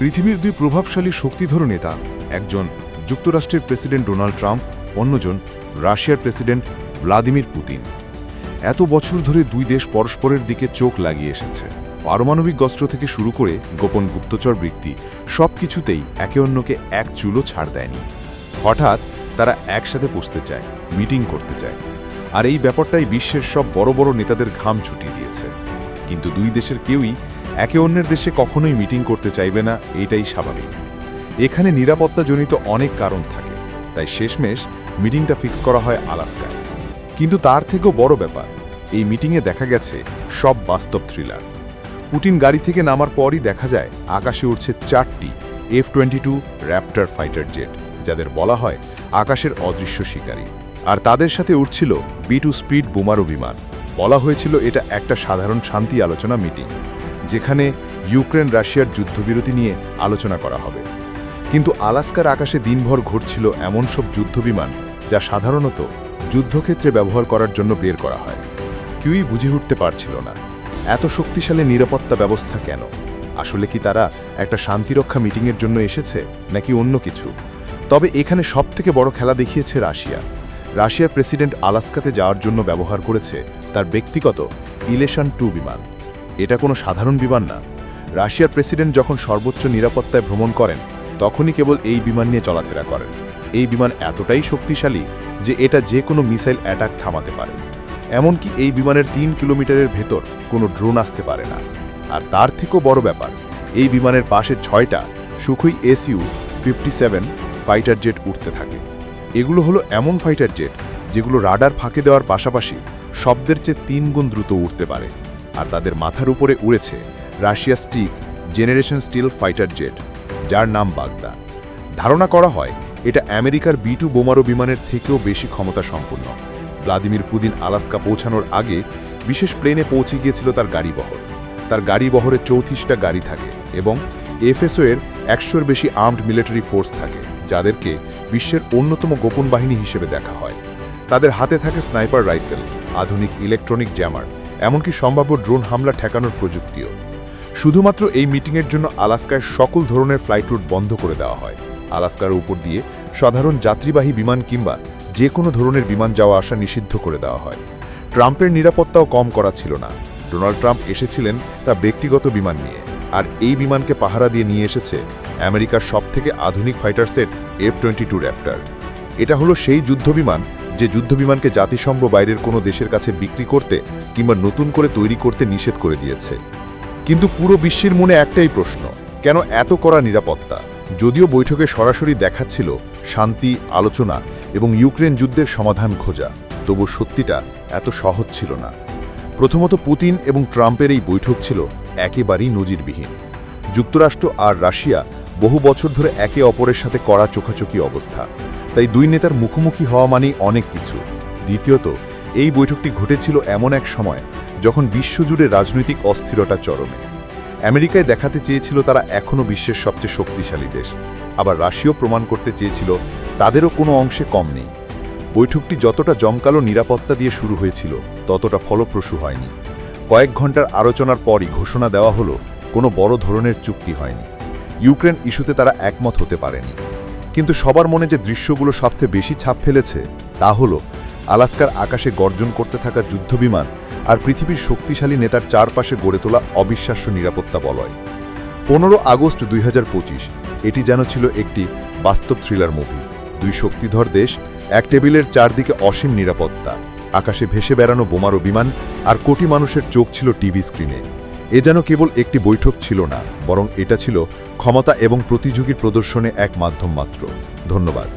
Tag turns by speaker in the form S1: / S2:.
S1: পৃথিবীর দুই প্রভাবশালী শক্তিধর নেতা, একজন যুক্তরাষ্ট্রের প্রেসিডেন্ট ডোনাল্ড ট্রাম্প, অন্যজন রাশিয়ার প্রেসিডেন্ট ভ্লাদিমির পুতিন। এত বছর ধরে দুই দেশ পরস্পরের দিকে চোখ লাগিয়ে এসেছে। পারমাণবিক অস্ত্র থেকে শুরু করে গোপন গুপ্তচর বৃত্তি, সব কিছুতেই একে অন্যকে এক চুলো ছাড় দেয়নি। হঠাৎ তারা একসাথে বসতে চায়, মিটিং করতে চায়, আর এই ব্যাপারটাই বিশ্বের সব বড় বড় নেতাদের ঘাম ছুটিয়ে দিয়েছে। কিন্তু দুই দেশের কেউই একে অন্যের দেশে কখনোই মিটিং করতে চাইবে না, এটাই স্বাভাবিক। এখানে নিরাপত্তাজনিত অনেক কারণ থাকে, তাই শেষমেশ মিটিংটা ফিক্স করা হয় আলাস্কায়। কিন্তু তার থেকেও বড় ব্যাপার, এই মিটিংয়ে দেখা গেছে সব বাস্তব থ্রিলার। পুতিন গাড়ি থেকে নামার পরই দেখা যায় আকাশে উঠছে 4টি F-22 র্যাপ্টর ফাইটার জেট, যাদের বলা হয় আকাশের অদৃশ্য শিকারী। আর তাদের সাথে উঠছিল B-2 স্পিড বোমারু বিমান। বলা হয়েছিল এটা একটা সাধারণ শান্তি আলোচনা মিটিং, যেখানে ইউক্রেন রাশিয়ার যুদ্ধবিরতি নিয়ে আলোচনা করা হবে। কিন্তু আলাস্কার আকাশে দিনভর ঘুরছিল এমন সব যুদ্ধবিমান যা সাধারণত যুদ্ধক্ষেত্রে ব্যবহার করার জন্য বের করা হয়। কেউই বুঝে উঠতে পারছিল না এত শক্তিশালী নিরাপত্তা ব্যবস্থা কেন। আসলে কি তারা একটা শান্তিরক্ষা মিটিংয়ের জন্য এসেছে, নাকি অন্য কিছু? তবে এখানে সবথেকে বড় খেলা দেখিয়েছে রাশিয়া। রাশিয়ার প্রেসিডেন্ট আলাস্কাতে যাওয়ার জন্য ব্যবহার করেছে তার ব্যক্তিগত ইলেশন-2 বিমান। এটা কোনো সাধারণ বিমান না। রাশিয়ার প্রেসিডেন্ট যখন সর্বোচ্চ নিরাপত্তায় ভ্রমণ করেন, তখনই কেবল এই বিমান নিয়ে চলাফেরা করেন। এই বিমান এতটাই শক্তিশালী যে এটা যে কোনো মিসাইল অ্যাটাক থামাতে পারে। এমনকি এই বিমানের 3 কিলোমিটারের ভেতর কোনো ড্রোন আসতে পারে না। আর তার থেকেও বড় ব্যাপার, এই বিমানের পাশে 6টা সুখোই Su-57 ফাইটার জেট উঠতে থাকে। এগুলো হলো এমন ফাইটার জেট যেগুলো রাডার ফাঁকে দেওয়ার পাশাপাশি শব্দের চেয়ে 3 গুণ দ্রুত উঠতে পারে। আর তাদের মাথার উপরে উড়েছে Russia stick generation steel fighter jet, যার নাম বাগদা। ধারণা করা হয় এটা আমেরিকার B-2 বোমারু বিমানের থেকেও বেশি ক্ষমতা সম্পন্ন। ভ্লাদিমির পুতিন আলাস্কা পৌঁছানোর আগে বিশেষ প্লেনে পৌঁছে গিয়েছিল তার গাড়িবহর। তার গাড়িবহরে 34টা গাড়ি থাকে এবং FSO-এর 100-এর বেশি আর্মড মিলিটারি ফোর্স থাকে, যাদেরকে বিশ্বের অন্যতম গোপন বাহিনী হিসেবে দেখা হয়। তাদের হাতে থাকে স্নাইপার রাইফেল, আধুনিক ইলেকট্রনিক জ্যামার, এমনকি সম্ভাব্য ড্রোন হামলা ঠেকানোর প্রযুক্তিও। শুধুমাত্র এই মিটিংয়ের জন্য আলাস্কায় সকল ধরনের ফ্লাইট রুট বন্ধ করে দেওয়া হয়। আলাস্কার উপর দিয়ে সাধারণ যাত্রীবাহী বিমান কিংবা যে কোনো ধরনের বিমান যাওয়া আসা নিষিদ্ধ করে দেওয়া হয়। ট্রাম্পের নিরাপত্তাও কম করা ছিল না। ডোনাল্ড ট্রাম্প এসেছিলেন তার ব্যক্তিগত বিমান নিয়ে, আর এই বিমানকে পাহারা দিয়ে নিয়ে এসেছে আমেরিকার সবথেকে আধুনিক ফাইটার সেট F-22 র্যাপ্টর। এটা হলো সেই যুদ্ধবিমান যে যুদ্ধবিমানকে জাতিসংঘ বাইরের কোনো দেশের কাছে বিক্রি করতে কিংবা নতুন করে তৈরি করতে নিষেধ করে দিয়েছে। কিন্তু পুরো বিশ্বের মনে একটাই প্রশ্ন, কেন এত কড়া নিরাপত্তা? যদিও বৈঠকে সরাসরি দেখাচ্ছিল শান্তি, আলোচনা এবং ইউক্রেন যুদ্ধের সমাধান খোঁজা, তবু সত্যিটা এত সহজ ছিল না। প্রথমত, পুতিন এবং ট্রাম্পের এই বৈঠক ছিল একেবারেই নজিরবিহীন। যুক্তরাষ্ট্র আর রাশিয়া বহু বছর ধরে একে অপরের সাথে কড়া চোখাচোখি অবস্থা, তাই দুই নেতার মুখোমুখি হওয়া মানেই অনেক কিছু। দ্বিতীয়ত, এই বৈঠকটি ঘটেছিল এমন এক সময় যখন বিশ্বজুড়ে রাজনৈতিক অস্থিরতা চরমে। আমেরিকায় দেখাতে চেয়েছিল তারা এখনও বিশ্বের সবচেয়ে শক্তিশালী দেশ, আবার রাশিয়াও প্রমাণ করতে চেয়েছিল তাদেরও কোনো অংশে কম নেই। বৈঠকটি যতটা জমকালো নিরাপত্তা দিয়ে শুরু হয়েছিল, ততটা ফলপ্রসূ হয়নি। কয়েক ঘন্টার আলোচনার পরই ঘোষণা দেওয়া হলো কোনো বড় ধরনের চুক্তি হয়নি। ইউক্রেন ইস্যুতে তারা একমত হতে পারেনি। কিন্তু সবার মনে যে দৃশ্যগুলো সবচেয়ে বেশি ছাপ ফেলেছে তা হলো আলাস্কার আকাশে গর্জন করতে থাকা যুদ্ধবিমান আর পৃথিবীর শক্তিশালী নেতার চারপাশে গড়ে তোলা অবিশ্বাস্য নিরাপত্তা বলয়। 15 আগস্ট 2025 এটি যেন ছিল একটি বাস্তব থ্রিলার মুভি। দুই শক্তিধর দেশ, এক টেবিলের চারদিকে অসীম নিরাপত্তা, আকাশে ভেসে বেড়ানো বোমারু বিমান, আর কোটি মানুষের চোখ ছিল টিভি স্ক্রিনে। এ যেন কেবল একটি বৈঠক ছিল না, বরং এটা ছিল ক্ষমতা এবং প্রতিযোগী প্রদর্শনে এক মাধ্যম মাত্র। ধন্যবাদ।